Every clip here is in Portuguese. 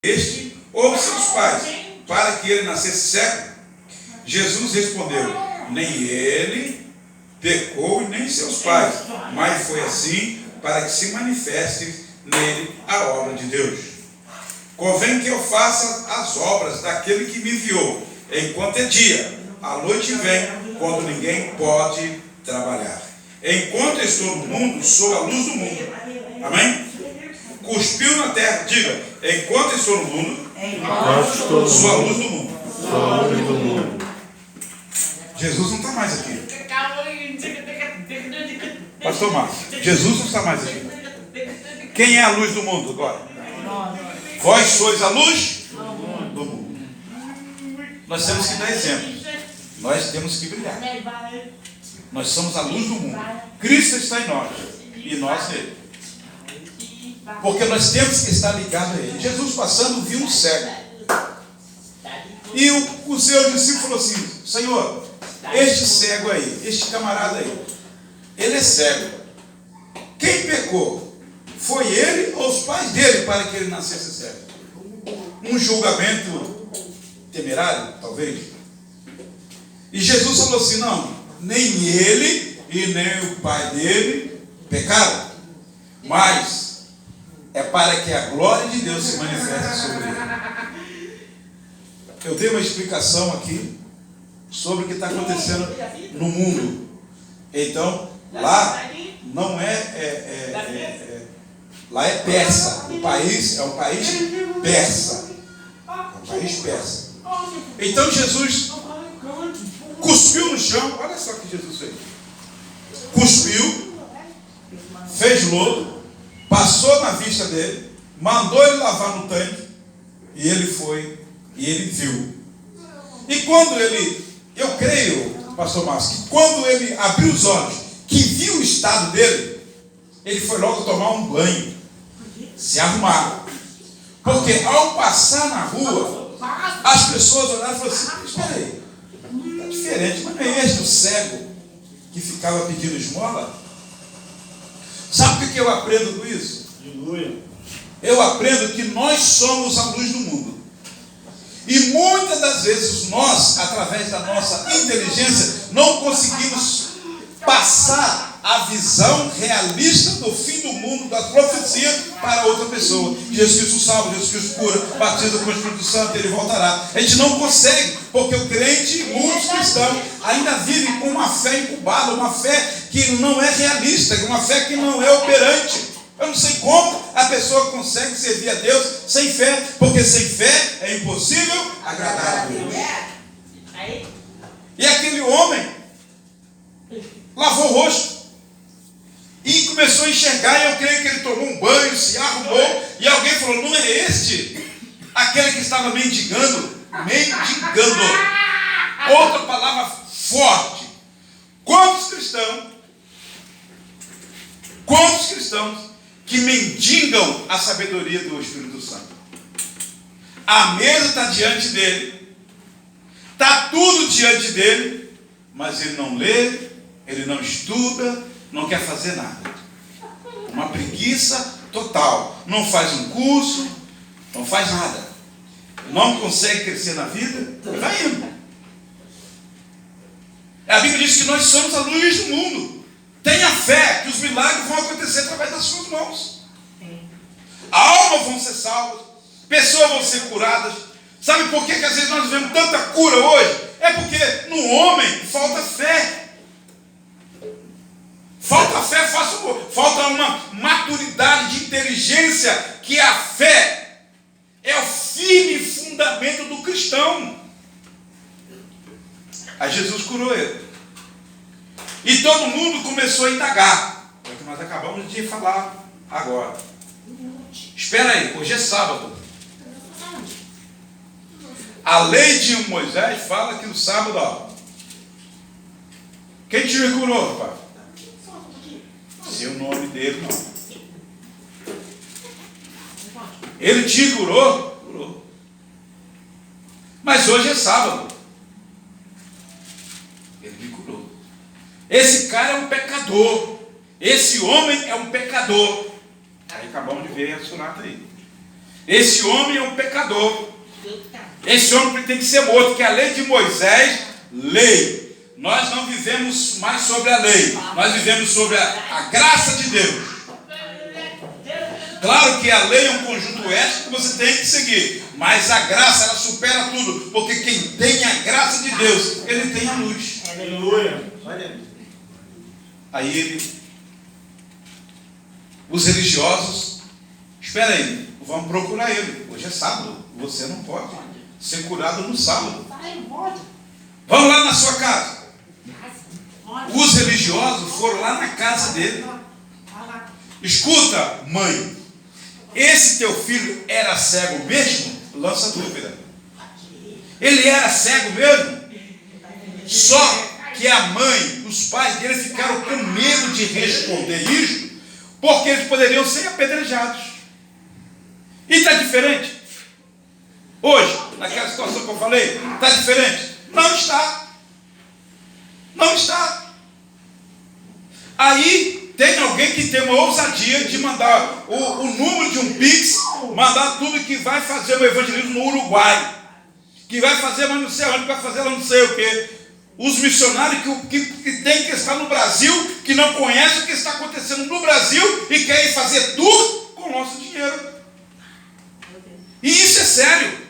este ou seus pais, para que ele nascesse cego? Jesus respondeu: nem ele pecou e nem seus pais, mas foi assim para que se manifeste nele a obra de Deus. Convém que eu faça as obras daquele que me enviou, enquanto é dia. A noite vem, quando ninguém pode trabalhar. Enquanto estou no mundo, sou a luz do mundo. Amém? Cuspiu na terra, diga: enquanto estou no mundo, sou a luz do mundo. Sou a luz do mundo. Jesus não está mais aqui. Pastor Márcio, Jesus não está mais aqui. Quem é a luz do mundo agora? Vós sois a luz do mundo. Nós temos que dar exemplo. Nós temos que brilhar. Nós somos a luz do mundo. Cristo está em nós e nós nele. Porque nós temos que estar ligados a ele. Jesus passando viu um cego. E o seu discípulo falou assim: Senhor, este cego aí, este camarada aí, ele é cego. Quem pecou? Foi ele ou os pais dele para que ele nascesse cego? Um julgamento temerário, talvez. E Jesus falou assim: não, nem ele e nem o pai dele pecaram, mas é para que a glória de Deus se manifeste sobre ele. Eu dei uma explicação aqui sobre o que está acontecendo no mundo. Então, lá não lá é persa. O país é um país persa. É um país persa. Então Jesus cuspiu no chão. Olha só o que Jesus fez. Cuspiu, fez lodo, passou na vista dele, mandou ele lavar no tanque, e ele foi, e ele viu. E quando ele, eu creio, pastor Márcio, que quando ele abriu os olhos, que viu o estado dele, ele foi logo tomar um banho, se arrumar. Porque ao passar na rua, as pessoas olharam e falaram assim: espera aí, está diferente, mas não é este o cego que ficava pedindo esmola? Sabe o que eu aprendo com isso? Eu aprendo que nós somos a luz do mundo. E muitas das vezes nós, através da nossa inteligência, não conseguimos passar a visão realista do fim do mundo, da profecia, para outra pessoa. Jesus Cristo salva, Jesus Cristo cura, batiza com o Espírito Santo, ele voltará. A gente não consegue, porque o crente, muitos cristãos, ainda vivem com uma fé incubada, uma fé que não é realista, uma fé que não é operante. Eu não sei como a pessoa consegue servir a Deus sem fé, porque sem fé é impossível agradar a Deus. E aquele homem lavou o rosto e começou a enxergar, e eu creio que ele tomou um banho, se arrumou, e alguém falou: não é este aquele que estava mendigando? Outra palavra forte. Quantos cristãos que mendigam a sabedoria do Espírito Santo? A mesa está diante dele, está tudo diante dele, mas ele não lê, ele não estuda, não quer fazer nada. Uma preguiça total. Não faz um curso, não faz nada. Não consegue crescer na vida, vai indo. A Bíblia diz que nós somos a luz do mundo. Tenha fé que os milagres vão acontecer através das suas mãos. Almas vão ser salvas, pessoas vão ser curadas. Sabe por que às vezes nós vemos tanta cura hoje? É porque no homem falta fé. Falta fé, falta uma maturidade de inteligência, que a fé é o firme fundamento do cristão. Aí Jesus curou ele. E todo mundo começou a indagar. É o que nós acabamos de falar agora. Espera aí, hoje é sábado. A lei de Moisés fala que no sábado, ó, quem te curou, rapaz? Se o nome dele não. Ele te curou? Curou. Mas hoje é sábado. Ele me curou. Esse cara é um pecador. Esse homem é um pecador. Aí acabamos de ver a sonata aí. Esse homem é um pecador. Esse homem tem que ser morto, porque a lei de Moisés, lei. Nós não vivemos mais sobre a lei, nós vivemos sobre a graça de Deus. Claro que a lei é um conjunto ético que você tem que seguir, mas a graça, ela supera tudo, porque quem tem a graça de Deus, ele tem a luz. Aleluia. Aí os religiosos, espera aí, vamos procurar ele. Hoje é sábado, você não pode ser curado no sábado. Vamos lá na sua casa. Os religiosos foram lá na casa dele. Escuta, mãe, esse teu filho era cego mesmo? Lança dúvida. Ele era cego mesmo? Só que a mãe, os pais dele ficaram com medo de responder isso, porque eles poderiam ser apedrejados. E está diferente? Hoje, naquela situação que eu falei, está diferente? Não está. Não está. Aí tem alguém que tem uma ousadia de mandar o número de um Pix, mandar tudo que vai fazer o evangelismo no Uruguai, que vai fazer, mas não sei onde, vai fazer, não sei o quê. Os missionários que tem que estar no Brasil, que não conhecem o que está acontecendo no Brasil e querem fazer tour com o nosso dinheiro. E isso é sério.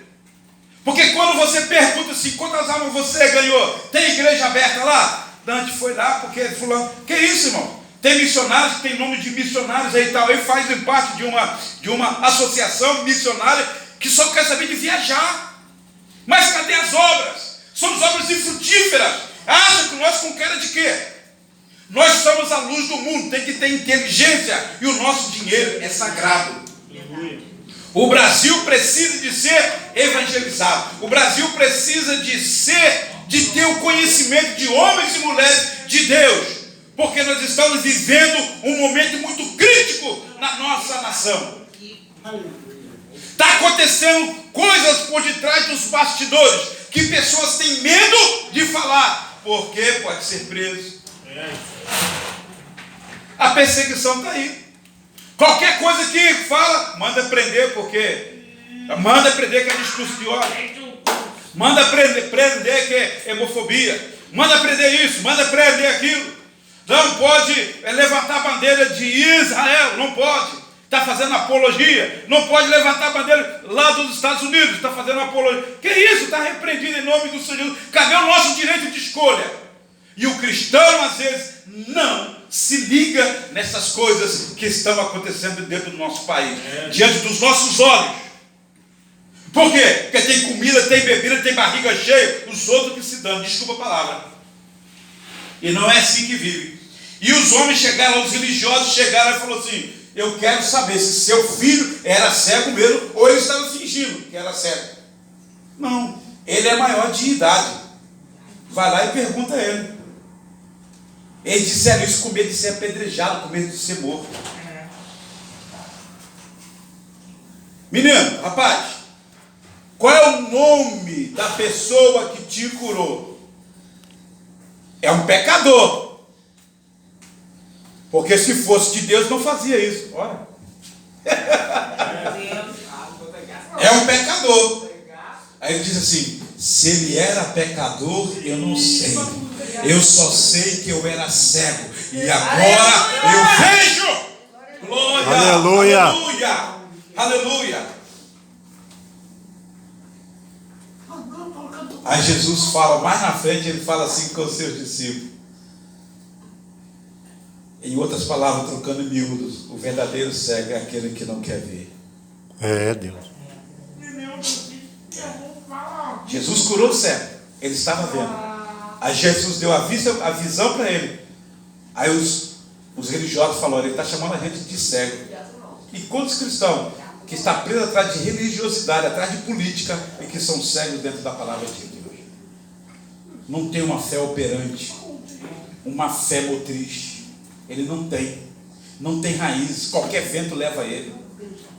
Porque quando você pergunta assim, quantas almas você ganhou? Tem igreja aberta lá? Dante foi lá porque fulano. Que isso, irmão? Tem missionários que tem nome de missionários aí e tal. Ele faz parte de uma associação missionária que só quer saber de viajar. Mas cadê as obras? Somos obras infrutíferas. Acha que nós com cara de quê? Nós somos a luz do mundo, tem que ter inteligência. E o nosso dinheiro é sagrado. O Brasil precisa de ser evangelizado. O Brasil precisa de ter o conhecimento de homens e mulheres de Deus. Porque nós estamos vivendo um momento muito crítico na nossa nação. Está acontecendo coisas por detrás dos bastidores que pessoas têm medo de falar, porque pode ser preso. A perseguição está aí. Qualquer coisa que fala, manda prender, porque manda prender que é discurso de ódio. Manda prender que é homofobia. Manda prender isso, manda prender aquilo. Não pode levantar a bandeira de Israel, não pode. Está fazendo apologia. Não pode levantar a bandeira lá dos Estados Unidos, está fazendo apologia. Que isso? Está repreendido em nome do Senhor. Cadê o nosso direito de escolha? E o cristão, às vezes, não se liga nessas coisas que estão acontecendo dentro do nosso país, diante dos nossos olhos. Por quê? Porque tem comida, tem bebida, tem barriga cheia, os outros que se dão, desculpa a palavra. E não é assim que vive. E os homens chegaram, os religiosos chegaram e falaram assim, eu quero saber se seu filho era cego mesmo, ou ele estava fingindo que era cego. Não, ele é maior de idade. Vai lá e pergunta a ele. Eles disseram isso com medo de ser apedrejado, com medo de ser morto. Menino, rapaz, qual é o nome da pessoa que te curou? É um pecador. Porque se fosse de Deus, não fazia isso. Olha. É um pecador. Aí ele diz assim, se ele era pecador, eu não sei. Eu só sei que eu era cego. E agora eu vejo. Glória. Aleluia. Aleluia. Aleluia. Aí Jesus fala, mais na frente, ele fala assim com os seus discípulos. Em outras palavras, trocando em miúdos, o verdadeiro cego é aquele que não quer ver. É, Deus. Jesus curou o cego, ele estava vendo. Aí Jesus deu a visão para ele. Aí os religiosos falaram, ele está chamando a gente de cego. E quantos cristãos que estão presos atrás de religiosidade, atrás de política, e que são cegos dentro da palavra de Deus? Não tem uma fé operante, uma fé motriz. Ele não tem raízes. Qualquer vento leva ele,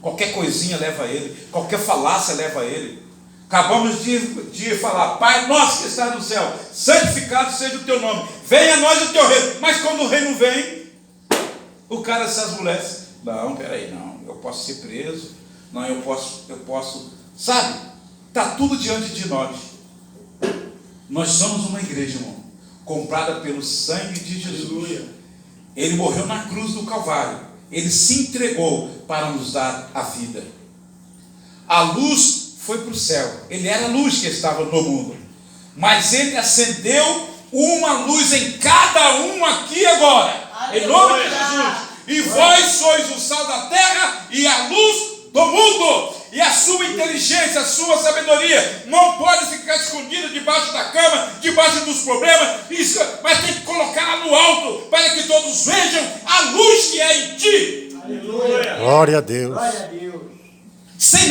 qualquer coisinha leva ele, qualquer falácia leva ele. Acabamos de falar, Pai nosso que está no céu, santificado seja o teu nome, venha a nós o teu reino. Mas quando o reino vem, o cara se esmolece. Não, peraí, não, eu posso ser preso, Não, eu posso, sabe? Está tudo diante de nós. Nós somos uma igreja, irmão, comprada pelo sangue de Jesus. Aleluia. Ele morreu na cruz do Calvário. Ele se entregou para nos dar a vida. A luz foi para o céu. Ele era a luz que estava no mundo. Mas ele acendeu uma luz em cada um aqui agora. Aleluia. Em nome de Jesus. E vós sois o sal da terra e a luz do mundo. E a sua inteligência, a sua sabedoria não pode ficar escondida debaixo da cama, debaixo dos problemas, mas tem que colocar lá no alto, para que todos vejam a luz que é em ti. Aleluia. Glória a Deus. Glória a Deus. Sem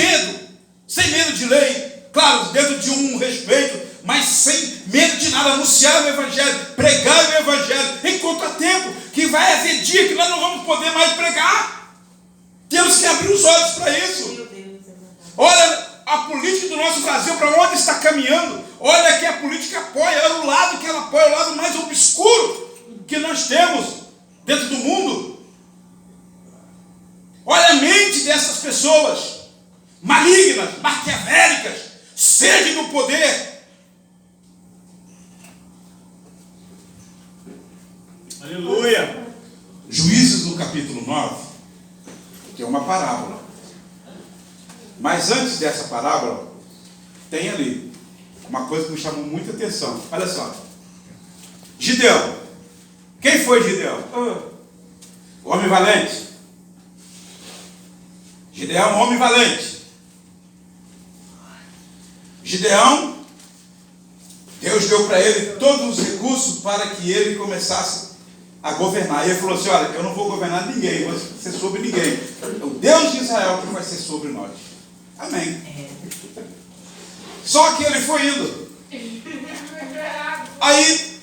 medo de lei, claro, dentro de um respeito, mas sem medo de nada, anunciar o Evangelho, pregar o Evangelho, em contratempo, que vai haver dia que nós não vamos poder mais pregar. Temos que abrir os olhos para isso. Olha a política do nosso Brasil, para onde está caminhando. Olha que a política apoia, olha o lado que ela apoia, o lado mais obscuro que nós temos dentro do mundo. Olha a mente dessas pessoas malignas, maquiavélicas, sede do poder. Aleluia. Juízes no capítulo 9, que é uma parábola. Mas antes dessa parábola, tem ali uma coisa que me chamou muita atenção. Olha só. Gideão. Quem foi Gideão? O homem valente. Gideão é um homem valente. Gideão, Deus deu para ele todos os recursos para que ele começasse a governar. E ele falou assim: olha, eu não vou governar ninguém, vou ser sobre ninguém. É o Deus de Israel que vai ser sobre nós. Amém. Só que ele foi indo. Aí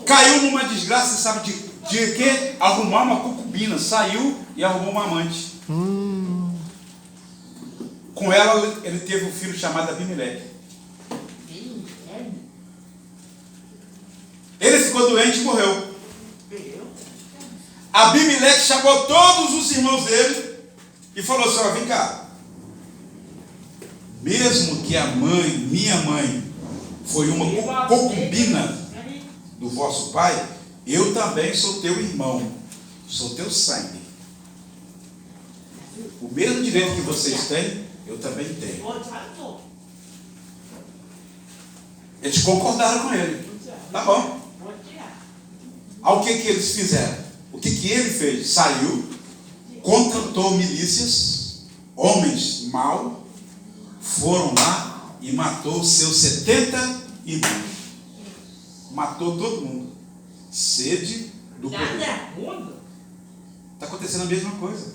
caiu numa desgraça, sabe de quê? Arrumar uma concubina. Saiu e arrumou uma amante. Com ela ele teve um filho chamado Abimeleque. Ele ficou doente e morreu. Abimeleque chamou todos os irmãos dele e falou assim: ó, vem cá. Mesmo que a mãe, minha mãe, foi uma concubina do vosso pai, eu também sou teu irmão, sou teu sangue. O mesmo direito que vocês têm, eu também tenho. Eles concordaram com ele. Tá bom. Ao que eles fizeram? O que ele fez? Saiu, contratou milícias, homens maus, foram lá e matou seus 70 irmãos. Matou todo mundo. Sede do poder. Está acontecendo a mesma coisa.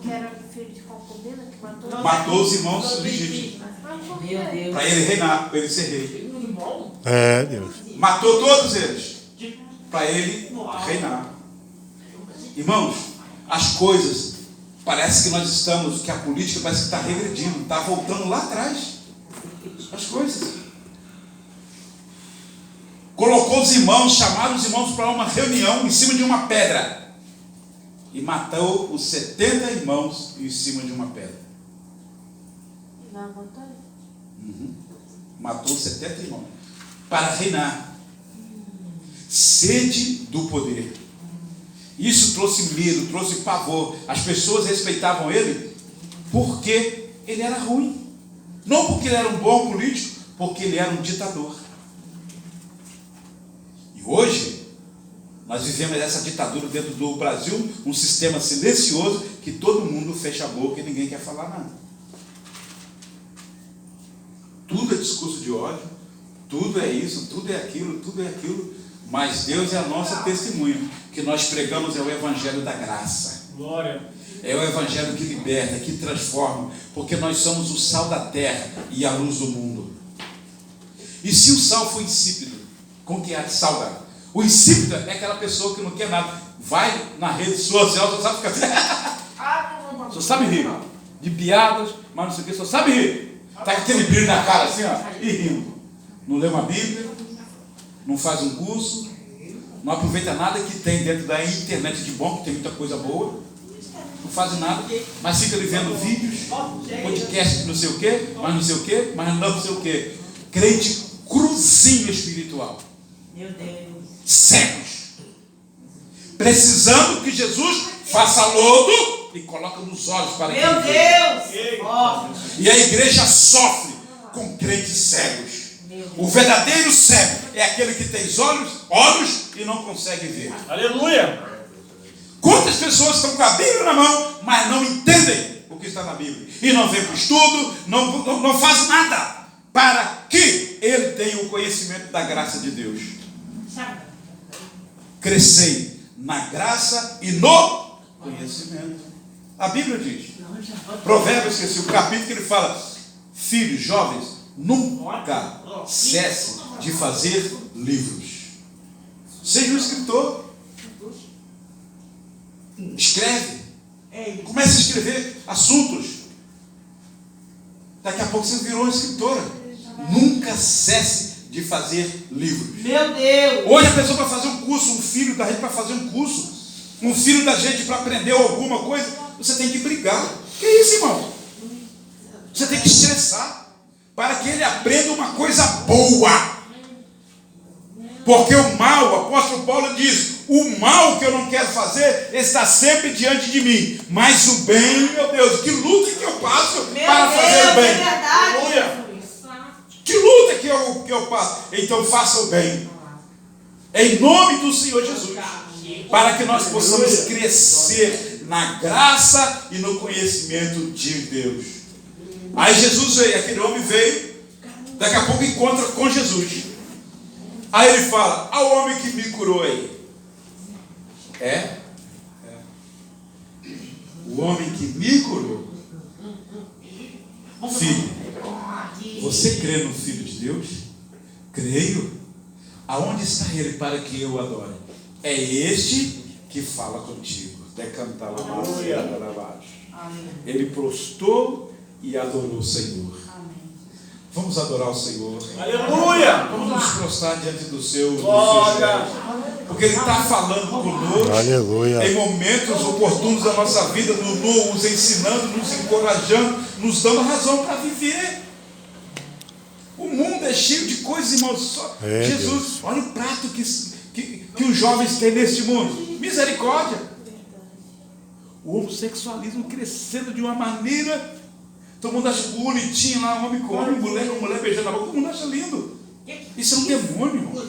Que era filho de concubina que matou. Matou os irmãos legítimos. Para ele reinar, para ele ser rei. É, Deus. Matou todos eles para ele reinar. Irmãos, as coisas, parece que nós estamos, que a política parece que está regredindo, está voltando lá atrás. As coisas. Colocou os irmãos, chamaram os irmãos para uma reunião em cima de uma pedra. E matou os 70 irmãos em cima de uma pedra. Matou os 70 irmãos. Para reinar. Sede do poder. Isso trouxe medo, trouxe pavor. As pessoas respeitavam ele porque ele era ruim. Não porque ele era um bom político, porque ele era um ditador. E hoje, nós vivemos essa ditadura dentro do Brasil, um sistema silencioso que todo mundo fecha a boca e ninguém quer falar nada. Tudo é discurso de ódio, tudo é isso, tudo é aquilo, mas Deus é a nossa testemunha. Que nós pregamos é o Evangelho da graça. Glória. É o Evangelho que liberta, que transforma, porque nós somos o sal da terra e a luz do mundo. E se o sal for insípido, com que há de salgar? O insípido é aquela pessoa que não quer nada. Vai na rede social, só sabe ficar. Só sabe rir. De piadas, mas não sei o que, só sabe rir. Está com aquele brilho na cara assim, ó, e rindo. Não lê uma Bíblia, não faz um curso, não aproveita nada que tem dentro da internet de bom, que tem muita coisa boa. não fazem nada, mas ficam ali vendo vídeos, podcast, não sei o quê, mas não sei o quê, mas não sei o quê. Crente cruzinho espiritual. Meu Deus. Cegos. Precisando que Jesus faça lodo e coloca nos olhos para que Meu ele veja. Deus. E a igreja sofre com crentes cegos. O verdadeiro cego é aquele que tem olhos e não consegue ver. Aleluia. Quantas pessoas estão com a Bíblia na mão, mas não entendem o que está na Bíblia? E não vêm para o estudo, não fazem nada para que ele tenha o conhecimento da graça de Deus. Crescei na graça e no conhecimento. A Bíblia diz, Provérbios, esqueci o capítulo que ele fala: filhos jovens, nunca cesse de fazer livros. Seja um escritor. Escreve. Comece a escrever assuntos. Daqui a pouco você virou uma escritora. Nunca cesse de fazer livros. Meu Deus. Hoje a pessoa para fazer um curso, um filho da gente para fazer um curso, um filho da gente para aprender alguma coisa, você tem que brigar. Que isso, irmão? Você tem que estressar para que ele aprenda uma coisa boa. Porque o mal, o apóstolo Paulo diz, o mal que eu não quero fazer está sempre diante de mim. Mas o bem, meu Deus, que luta que eu passo para fazer o bem. É verdade. Aleluia. Que luta que eu passo. Então faça o bem. Em nome do Senhor Jesus. Para que nós possamos crescer na graça e no conhecimento de Deus. Aí Jesus veio, aquele homem veio, daqui a pouco encontra com Jesus. Aí ele fala: ao homem que me curou aí. O homem que me curou. Filho, você crê no Filho de Deus? Creio. Aonde está ele para que eu o adore? É este que fala contigo. Decantar lá abaixo. Ele prostrou e adorou o Senhor. Vamos adorar o Senhor. Aleluia. Vamos nos prostrar diante do seu Glória. porque Ele está falando conosco. Aleluia. Em momentos oportunos da nossa vida, nos ensinando, nos encorajando, nos dando razão para viver. O mundo é cheio de coisas, irmãos. Jesus, Deus. olha o prato que os jovens têm neste mundo. Misericórdia. O homossexualismo crescendo de uma maneira. Todo mundo acha bonitinho lá, homem com homem, mulher com mulher beijando a boca. Todo mundo acha lindo. Isso é um demônio, irmão.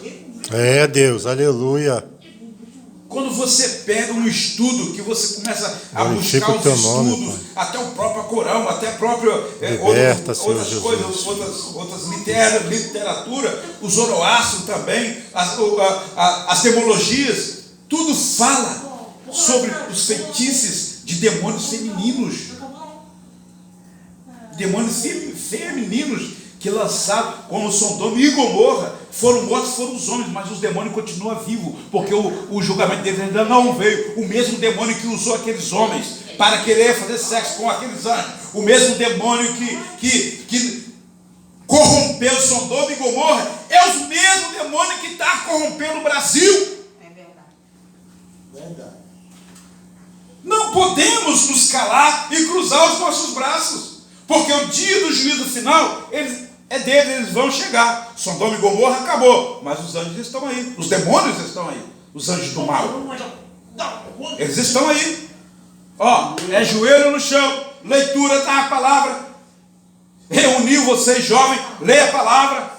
É, Deus, aleluia. Quando você pega um estudo, que você começa a Glorifica buscar o os teu nome, estudos, Pai. até o próprio Corão, até a própria Liberta, Senhor outras Jesus. coisas, outras literatura, o Zoroastro também, as demologias, tudo fala sobre os feitiços de demônios femininos. Demônios femininos que lançaram como Sodoma e Gomorra. Foram mortos, foram os homens, mas os demônios continuam vivos, porque o julgamento deles ainda não veio. O mesmo demônio que usou aqueles homens para querer fazer sexo com aqueles anjos, o mesmo demônio que corrompeu Sodoma e Gomorra, é o mesmo demônio que está corrompendo o Brasil. É verdade. Não podemos nos calar e cruzar os nossos braços, porque o dia do juízo final é deles, eles vão chegar. Sodoma e Gomorra acabou, mas os anjos estão aí, os demônios estão aí, os anjos do mal, eles estão aí. É joelho no chão, leitura da palavra. Reuniu vocês jovens, leia a palavra.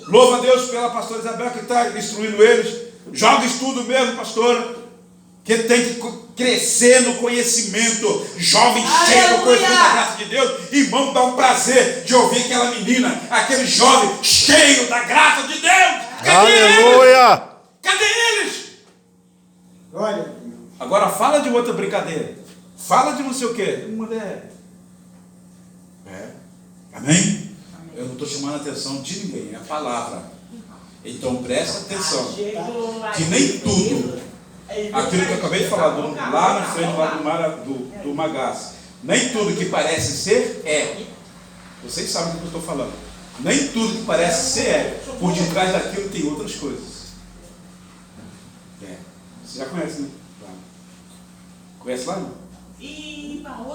Louva a Deus pela pastora Isabel que está instruindo eles. Joga estudo mesmo, pastora, que tem que crescer no conhecimento. Jovem cheio do conhecimento da graça de Deus. Irmão, dá um prazer de ouvir aquela menina, aquele jovem cheio da graça de Deus. Cadê Aleluia. eles? Cadê eles? Olha, Agora fala de outra brincadeira. Fala de não sei o quê. Mulher. Amém? Eu não estou chamando a atenção de ninguém, é a palavra. Então presta atenção. Que nem tudo, aquilo que eu acabei de falar, lá na frente lá do Magás, nem tudo que parece ser é. Vocês sabem do que eu estou falando. Nem tudo que parece ser é. Por detrás daquilo tem outras coisas. Você já conhece, né? Conhece lá? Não?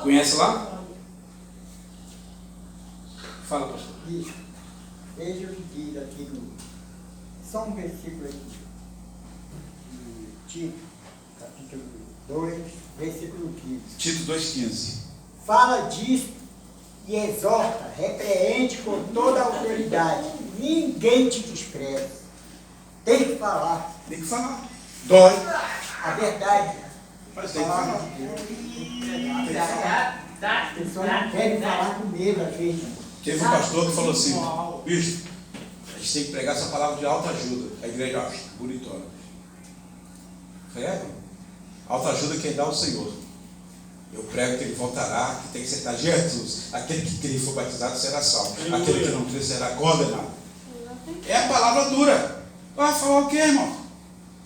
Conhece lá? Fala, pastor. Isso. Veja o que diz aqui só um versículo aqui. De Tito, capítulo 2, versículo 15. Tito 2,15. Fala disso e exorta, repreende com toda a autoridade. Ninguém te despreza. Tem que falar Tem que falar. Dói. a verdade. Mas tem que Palavra falar. de Deus. Tem que pregar. As pessoas não querem falar com medo, às vezes. Teve um pastor que falou assim: bicho, a gente tem que pregar essa palavra de autoajuda. A igreja, ó, bonitona. Autoajuda quem dá o Senhor. Eu prego que ele voltará, que tem que aceitar Jesus. Aquele que crê e for batizado será salvo. Aquele que não crê será condenado. É a palavra dura. Vai falar o quê, irmão?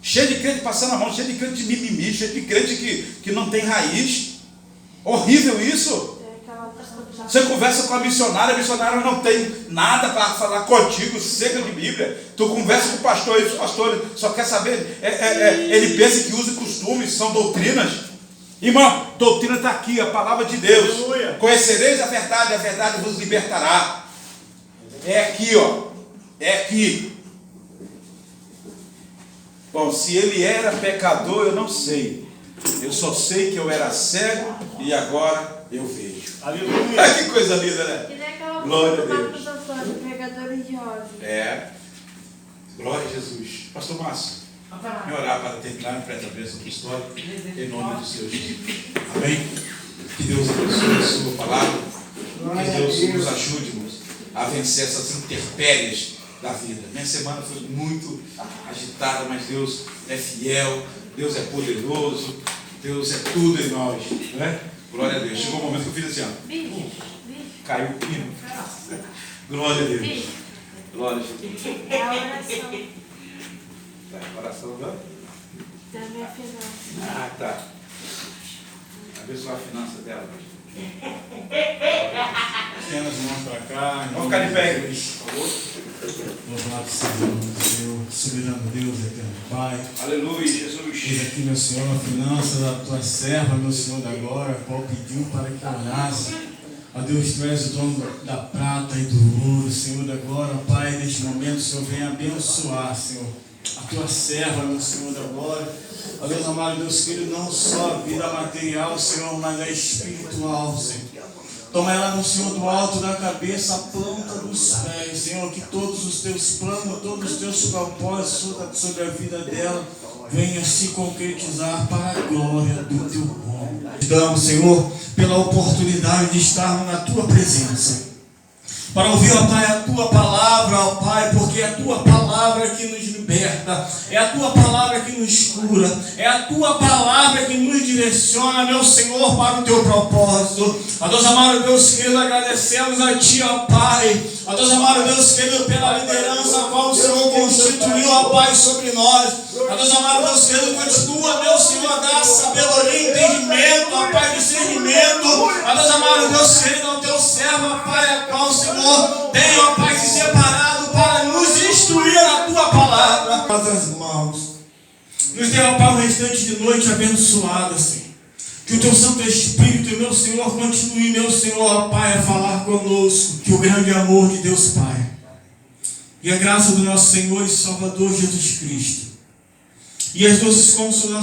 Cheio de crente passando a mão, cheio de crente de mimimi, cheio de crente que não tem raiz. Horrível isso. Você conversa com a missionária não tem nada para falar contigo, seca de Bíblia. Tu conversa com o pastor, e o pastor só quer saber, ele pensa que usa costumes, são doutrinas. Irmão, doutrina está aqui, a palavra de Deus. Aleluia. Conhecereis a verdade vos libertará. É aqui, ó. É aqui. Bom, se ele era pecador, eu não sei. Eu só sei que eu era cego e agora eu vejo. Aleluia. Ai, que coisa linda, né? Que nem aquela Glória a música do Deus. Marcos Antônio, pregadores de ódio. É. Glória a Jesus. Pastor Márcio, me orar para terminar, presta a bênção apostólica, em nome do Senhor Jesus. Amém? Que Deus abençoe a sua palavra. Que Deus nos ajude a vencer essas intempéries da vida. Minha semana foi muito agitada, mas Deus é fiel, Deus é poderoso, Deus é tudo em nós. Né? Glória a Deus. Chegou o momento que eu fiz assim, ó. Caiu o pino. Glória a Deus. Glória a Jesus. É a oração Oração da? da minha finança. Ah, tá. Abençoar a finança dela. Estenda as mãos para cá. Vamos ficar de pé, igreja, por favor. Louvado seja o Senhor, soberano Deus, eterno Pai. Aleluia, Eis Jesus. aqui, meu Senhor, a finança da tua serva, meu Senhor, da glória, a qual pediu para que orasse. Ó Deus, tu és o dono da prata e do ouro, Senhor da glória. Pai, neste momento, Senhor, venha abençoar, Senhor, a tua serva, meu Senhor da glória. Ó Deus amado, Deus querido, não só a vida material, Senhor, mas a espiritual, Senhor. Toma ela no Senhor do alto da cabeça, a planta dos pés, Senhor, que todos os teus planos, todos os teus propósitos sobre a vida dela venha se concretizar para a glória do teu nome. Te damos, Senhor, pela oportunidade de estarmos na tua presença, para ouvir, ó Pai, a tua palavra, ó Pai, porque é a tua palavra que nos liberta, é a tua palavra que nos cura, é a tua palavra que nos direciona, meu Senhor, para o teu propósito. Ó Deus amado, Deus querido, agradecemos a Ti, ó Pai. Ó Deus amado, Deus querido, pela liderança a qual o Senhor constituiu, ó Pai, sobre nós. Ó Deus amado, Deus querido, continua, meu Senhor, a dar sabedoria, entendimento, ó Pai, discernimento. Ó Deus amado, Deus querido, ao teu servo, ó Pai, a qual o Senhor tem, ó Pai, se separado para nos instruir a tua palavra. Nossas mãos. Nos dê, ó Pai, o restante de noite abençoada, Senhor. Que o teu Santo Espírito, meu Senhor, continue, meu Senhor, ó Pai, a falar conosco. Que o grande amor de Deus Pai e a graça do nosso Senhor e Salvador Jesus Cristo e as doces consolações